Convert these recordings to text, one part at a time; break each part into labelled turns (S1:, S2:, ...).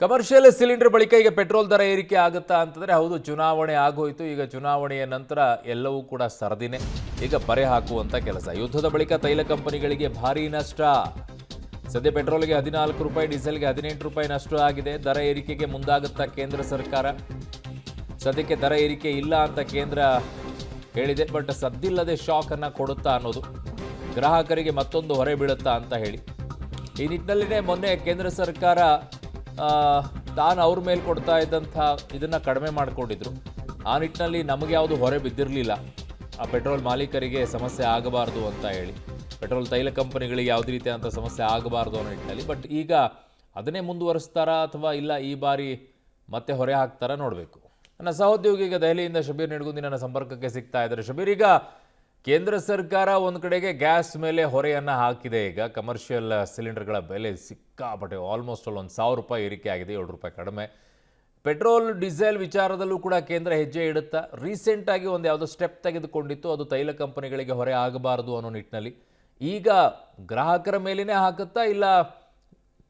S1: Commercial cylinder ಬಳಿಕ ಈಗ petrol ದರ ಏರಿಕೆ ಆಗುತ್ತಾ ಅಂತಂದ್ರೆ ಹೌದು, ಚುನಾವಣೆ ಆಗೋಯ್ತು. ಈಗ ಚುನಾವಣೆಯ ನಂತರ ಎಲ್ಲವೂ ಕೂಡ ಸರದಿನೇ. ಈಗ ಬರೆ ಹಾಕುವಂತ ಕೆಲಸ. ಯುದ್ಧದ ಬಳಿಕ ತೈಲ ಕಂಪನಿಗಳಿಗೆ ಭಾರೀ ನಷ್ಟ. ಸದ್ಯ ಪೆಟ್ರೋಲ್ಗೆ 14 ರೂಪಾಯಿ, ಡೀಸೆಲ್ಗೆ 18 ರೂಪಾಯಿ ನಷ್ಟ ಆಗಿದೆ. ದರ ಏರಿಕೆಗೆ ಮುಂದಾಗುತ್ತಾ ಕೇಂದ್ರ ಸರ್ಕಾರ. ಸದ್ಯಕ್ಕೆ ದರ ಏರಿಕೆ ಇಲ್ಲ ಅಂತ ಕೇಂದ್ರ ಹೇಳಿದೆ, ಬಟ್ ಸದ್ದಿಲ್ಲದೆ ಶಾಕ್ ಅನ್ನ ಕೊಡುತ್ತಾ ಅನ್ನೋದು, ಗ್ರಾಹಕರಿಗೆ ಮತ್ತೊಂದು ಹೊರೆ ಬೀಳುತ್ತಾ ಅಂತ ಹೇಳಿ. ಈ ನಿಟ್ಟಿನಲ್ಲಿನೇ ಮೊನ್ನೆ ಕೇಂದ್ರ ಸರ್ಕಾರ ತಾನು ಅವ್ರ ಮೇಲೆ ಕೊಡ್ತಾ ಇದ್ದಂಥ ಇದನ್ನು ಕಡಿಮೆ ಮಾಡಿಕೊಂಡಿದ್ರು. ಆ ನಿಟ್ಟಿನಲ್ಲಿ ನಮಗೆ ಯಾವುದು ಹೊರೆ ಬಿದ್ದಿರಲಿಲ್ಲ, ಆ ಪೆಟ್ರೋಲ್ ಮಾಲೀಕರಿಗೆ ಸಮಸ್ಯೆ ಆಗಬಾರ್ದು ಅಂತ ಹೇಳಿ, ಪೆಟ್ರೋಲ್ ತೈಲ ಕಂಪನಿಗಳಿಗೆ ಯಾವುದೇ ರೀತಿಯಾದಂಥ ಸಮಸ್ಯೆ ಆಗಬಾರ್ದು ಅನ್ನೋ ನಿಟ್ಟಿನಲ್ಲಿ. ಬಟ್ ಈಗ ಅದನ್ನೇ ಮುಂದುವರಿಸ್ತಾರಾ ಅಥವಾ ಇಲ್ಲ ಈ ಬಾರಿ ಮತ್ತೆ ಹೊರೆ ಹಾಕ್ತಾರಾ ನೋಡಬೇಕು. ನನ್ನ ಸಹೋದ್ಯೋಗಿ ಈಗ ದೆಹಲಿಯಿಂದ ಶಬೀರ್ ನಿಡಗುಂದಿ ನನ್ನ ಸಂಪರ್ಕಕ್ಕೆ ಸಿಗ್ತಾ ಇದ್ದಾರೆ. ಶಬೀರ್, ಈಗ ಕೇಂದ್ರ ಸರ್ಕಾರ ಒಂದು ಕಡೆಗೆ ಗ್ಯಾಸ್ ಮೇಲೆ ಹೊರೆಯನ್ನು ಹಾಕಿದೆ. ಈಗ ಕಮರ್ಷಿಯಲ್ ಸಿಲಿಂಡರ್ಗಳ ಬೆಲೆ ಸಿಕ್ಕಾಪಟ್ಟೆ, ಆಲ್ಮೋಸ್ಟ್ ಒಂದು 1000 ರೂಪಾಯಿ ಏರಿಕೆ ಆಗಿದೆ, 7 ರೂಪಾಯಿ ಕಡಿಮೆ. ಪೆಟ್ರೋಲ್ ಡೀಸೆಲ್ ವಿಚಾರದಲ್ಲೂ ಕೂಡ ಕೇಂದ್ರ ಹೆಜ್ಜೆ ಇಡುತ್ತಾ ರೀಸೆಂಟಾಗಿ ಒಂದು ಯಾವುದೋ ಸ್ಟೆಪ್ ತೆಗೆದುಕೊಂಡಿತ್ತು, ಅದು ತೈಲ ಕಂಪನಿಗಳಿಗೆ ಹೊರೆ ಆಗಬಾರ್ದು ಅನ್ನೋ ನಿಟ್ಟಿನಲ್ಲಿ. ಈಗ ಗ್ರಾಹಕರ ಮೇಲೇ ಹಾಕುತ್ತಾ ಇಲ್ಲ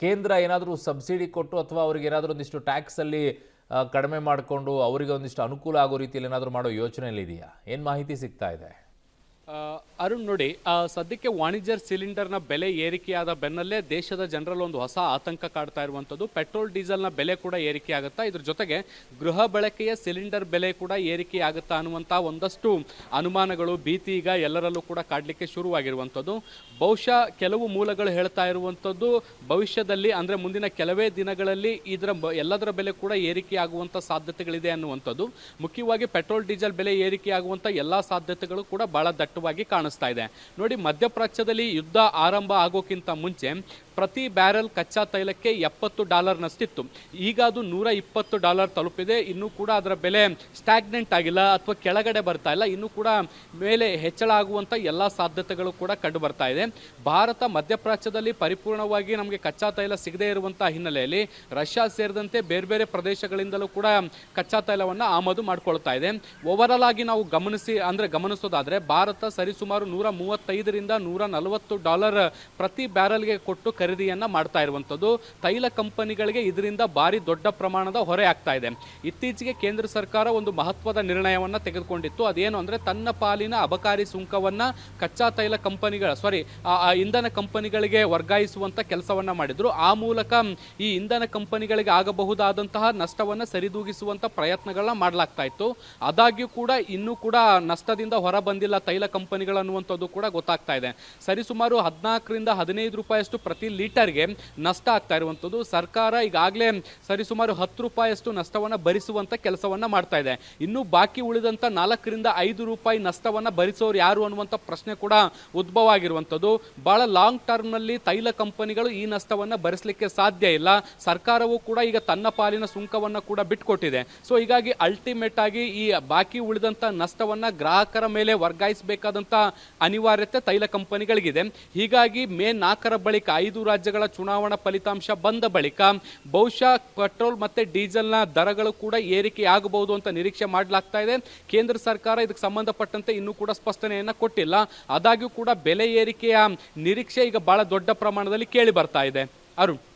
S1: ಕೇಂದ್ರ ಏನಾದರೂ ಸಬ್ಸಿಡಿ ಕೊಟ್ಟು ಅಥವಾ ಅವ್ರಿಗೆ ಏನಾದರೂ ಒಂದಿಷ್ಟು ಟ್ಯಾಕ್ಸಲ್ಲಿ ಕಡಿಮೆ ಮಾಡಿಕೊಂಡು ಅವರಿಗೆ ಒಂದಿಷ್ಟು ಅನುಕೂಲ ಆಗೋ ರೀತಿಯಲ್ಲಿ ಏನಾದರೂ ಮಾಡೋ ಯೋಚನೆಯಲ್ಲಿದೆಯಾ? ಏನು ಮಾಹಿತಿ ಸಿಗ್ತಾ ಇದೆ?
S2: ಅರುಣ್ ನೋಡಿ, ಸದ್ಯಕ್ಕೆ ವಾಣಿಜ್ಯ ಸಿಲಿಂಡರ್ನ ಬೆಲೆ ಏರಿಕೆಯಾದ ಬೆನ್ನಲ್ಲೇ ದೇಶದ ಜನರಲ್ಲಿ ಒಂದು ಹೊಸ ಆತಂಕ ಕಾಡ್ತಾ ಇರುವಂಥದ್ದು. ಪೆಟ್ರೋಲ್ ಡೀಸೆಲ್ನ ಬೆಲೆ ಕೂಡ ಏರಿಕೆ ಆಗುತ್ತಾ, ಇದ್ರ ಜೊತೆಗೆ ಗೃಹ ಬಳಕೆಯ ಸಿಲಿಂಡರ್ ಬೆಲೆ ಕೂಡ ಏರಿಕೆ ಆಗುತ್ತಾ ಅನ್ನುವಂಥ ಒಂದಷ್ಟು ಅನುಮಾನಗಳು, ಭೀತಿ ಈಗ ಎಲ್ಲರಲ್ಲೂ ಕೂಡ ಕಾಡಲಿಕ್ಕೆ ಶುರುವಾಗಿರುವಂಥದ್ದು. ಬಹುಶಃ ಕೆಲವು ಮೂಲಗಳು ಹೇಳ್ತಾ ಇರುವಂಥದ್ದು, ಭವಿಷ್ಯದಲ್ಲಿ ಅಂದರೆ ಮುಂದಿನ ಕೆಲವೇ ದಿನಗಳಲ್ಲಿ ಎಲ್ಲದರ ಬೆಲೆ ಕೂಡ ಏರಿಕೆ ಆಗುವಂಥ ಸಾಧ್ಯತೆಗಳಿದೆ ಅನ್ನುವಂಥದ್ದು. ಮುಖ್ಯವಾಗಿ ಪೆಟ್ರೋಲ್ ಡೀಸೆಲ್ ಬೆಲೆ ಏರಿಕೆ ಆಗುವಂಥ ಎಲ್ಲ ಸಾಧ್ಯತೆಗಳು ಕೂಡ ಬಹಳ ದಟ್ಟವಾಗಿ ಕಾಣಿಸ್ತಾ ಇದೆ. ನೋಡಿ, ಮಧ್ಯಪ್ರಾಚ್ಯದಲ್ಲಿ ಯುದ್ಧ ಆರಂಭ ಆಗೋಕ್ಕಿಂತ ಮುಂಚೆ ಪ್ರತಿ ಬ್ಯಾರೆಲ್ ಕಚ್ಚಾ ತೈಲಕ್ಕೆ $70ನಷ್ಟಿತ್ತು. ಈಗ ಅದು $120 ತಲುಪಿದೆ. ಇನ್ನೂ ಕೂಡ ಅದರ ಬೆಲೆ ಸ್ಟ್ಯಾಗ್ನೆಂಟ್ ಆಗಿಲ್ಲ ಅಥವಾ ಕೆಳಗಡೆ ಬರ್ತಾ ಇಲ್ಲ, ಇನ್ನೂ ಕೂಡ ಮೇಲೆ ಹೆಚ್ಚಳ ಆಗುವಂಥ ಎಲ್ಲ ಸಾಧ್ಯತೆಗಳು ಕೂಡ ಕಂಡು ಬರ್ತಾ ಇದೆ. ಭಾರತ ಮಧ್ಯಪ್ರಾಚ್ಯದಲ್ಲಿ ಪರಿಪೂರ್ಣವಾಗಿ ನಮಗೆ ಕಚ್ಚಾ ತೈಲ ಸಿಗದೇ ಇರುವಂಥ ಹಿನ್ನೆಲೆಯಲ್ಲಿ ರಷ್ಯಾ ಸೇರಿದಂತೆ ಬೇರೆ ಬೇರೆ ಪ್ರದೇಶಗಳಿಂದಲೂ ಕೂಡ ಕಚ್ಚಾ ತೈಲವನ್ನು ಆಮದು ಮಾಡ್ಕೊಳ್ತಾ ಇದೆ. ಓವರಾಲ್ ಆಗಿ ನಾವು ಗಮನಿಸೋದಾದ್ರೆ ಭಾರತ ಸರಿಸುಮಾರು $135ರಿಂದ $140 ಪ್ರತಿ ಬ್ಯಾರಲ್ಗೆ ಕೊಟ್ಟು ಖರೀದಿಯನ್ನ ಮಾಡ್ತಾ ಇರುವಂಥದ್ದು. ತೈಲ ಕಂಪನಿಗಳಿಗೆ ಇದರಿಂದ ಭಾರಿ ದೊಡ್ಡ ಪ್ರಮಾಣದ ಹೊರೆ ಆಗ್ತಾ ಇದೆ. ಇತ್ತೀಚೆಗೆ ಕೇಂದ್ರ ಸರ್ಕಾರ ಒಂದು ಮಹತ್ವದ ನಿರ್ಣಯವನ್ನ ತೆಗೆದುಕೊಂಡಿತ್ತು. ಅದೇನು ಅಂದ್ರೆ ತನ್ನ ಪಾಲಿನ ಅಬಕಾರಿ ಸುಂಕವನ್ನ ಕಚ್ಚಾ ತೈಲ ಇಂಧನ ಕಂಪನಿಗಳಿಗೆ ವರ್ಗಾಯಿಸುವಂತ ಕೆಲಸವನ್ನ ಮಾಡಿದ್ರು. ಆ ಮೂಲಕ ಈ ಇಂಧನ ಕಂಪನಿಗಳಿಗೆ ಆಗಬಹುದಾದಂತಹ ನಷ್ಟವನ್ನ ಸರಿದೂಗಿಸುವಂತ ಪ್ರಯತ್ನಗಳನ್ನ ಮಾಡಲಾಗ್ತಾ ಇತ್ತು. ಆದಾಗ್ಯೂ ಕೂಡ ಇನ್ನೂ ಕೂಡ ನಷ್ಟದಿಂದ ಹೊರ ಬಂದಿಲ್ಲ ತೈಲ ಕಂಪನಿಗಳು ಅನ್ನುವಂಥದ್ದು ಕೂಡ ಗೊತ್ತಾಗ್ತಾ ಇದೆ. ಸರಿಸುಮಾರು 14ರಿಂದ 15 ರೂಪಾಯಿಯಷ್ಟು ಪ್ರತಿ ಲೀಟರ್ಗೆ ನಷ್ಟ ಆಗ್ತಾ ಇರುವಂಥದ್ದು. ಸರ್ಕಾರ ಈಗಾಗಲೇ ಸರಿಸುಮಾರು 10 ರೂಪಾಯಿಯಷ್ಟು ನಷ್ಟವನ್ನು ಭರಿಸುವಂತ ಕೆಲಸವನ್ನ ಮಾಡ್ತಾ ಇದೆ. ಇನ್ನು ಬಾಕಿ ಉಳಿದಂತ 4ರಿಂದ 5 ರೂಪಾಯಿ ನಷ್ಟವನ್ನ ಭರಿಸೋರು ಯಾರು ಅನ್ನುವಂಥ ಪ್ರಶ್ನೆ ಕೂಡ ಉದ್ಭವ ಆಗಿರುವಂಥದ್ದು. ಬಹಳ ಲಾಂಗ್ ಟರ್ಮ್ ನಲ್ಲಿ ತೈಲ ಕಂಪನಿಗಳು ಈ ನಷ್ಟವನ್ನ ಭರಿಸಲಿಕ್ಕೆ ಸಾಧ್ಯ ಇಲ್ಲ. ಸರ್ಕಾರವು ಕೂಡ ಈಗ ತನ್ನ ಪಾಲಿನ ಸುಂಕವನ್ನ ಕೂಡ ಬಿಟ್ಕೊಟ್ಟಿದೆ. ಸೊ ಹೀಗಾಗಿ ಅಲ್ಟಿಮೇಟ್ ಆಗಿ ಈ ಬಾಕಿ ಉಳಿದಂತ ನಷ್ಟವನ್ನ ಗ್ರಾಹಕರ ಮೇಲೆ ವರ್ಗಾಯಿಸಬೇಕಾದಂತ ಅನಿವಾರ್ಯತೆ ತೈಲ ಕಂಪನಿಗಳಿಗಿದೆ. ಹೀಗಾಗಿ ಮೇ 4ರ ಬಳಿಕ 5 ರಾಜ್ಯಗಳ ಚುನಾವಣಾ ಫಲಿತಾಂಶ ಬಂದ ಬಳಿಕ ಬಹುಶಃ ಪೆಟ್ರೋಲ್ ಮತ್ತೆ ಡೀಸೆಲ್ನ ದರಗಳು ಕೂಡ ಏರಿಕೆ ಆಗಬಹುದು ಅಂತ ನಿರೀಕ್ಷೆ ಮಾಡಲಾಗ್ತಾ ಇದೆ. ಕೇಂದ್ರ ಸರ್ಕಾರ ಇದಕ್ಕೆ ಸಂಬಂಧಪಟ್ಟಂತೆ ಇನ್ನೂ ಕೂಡ ಸ್ಪಷ್ಟನೆಯನ್ನ ಕೊಟ್ಟಿಲ್ಲ. ಆದಾಗ್ಯೂ ಕೂಡ ಬೆಲೆ ಏರಿಕೆಯ ನಿರೀಕ್ಷೆ ಈಗ ಬಹಳ ದೊಡ್ಡ ಪ್ರಮಾಣದಲ್ಲಿ ಕೇಳಿ ಬರ್ತಾ ಇದೆ. ಅರುಣ್.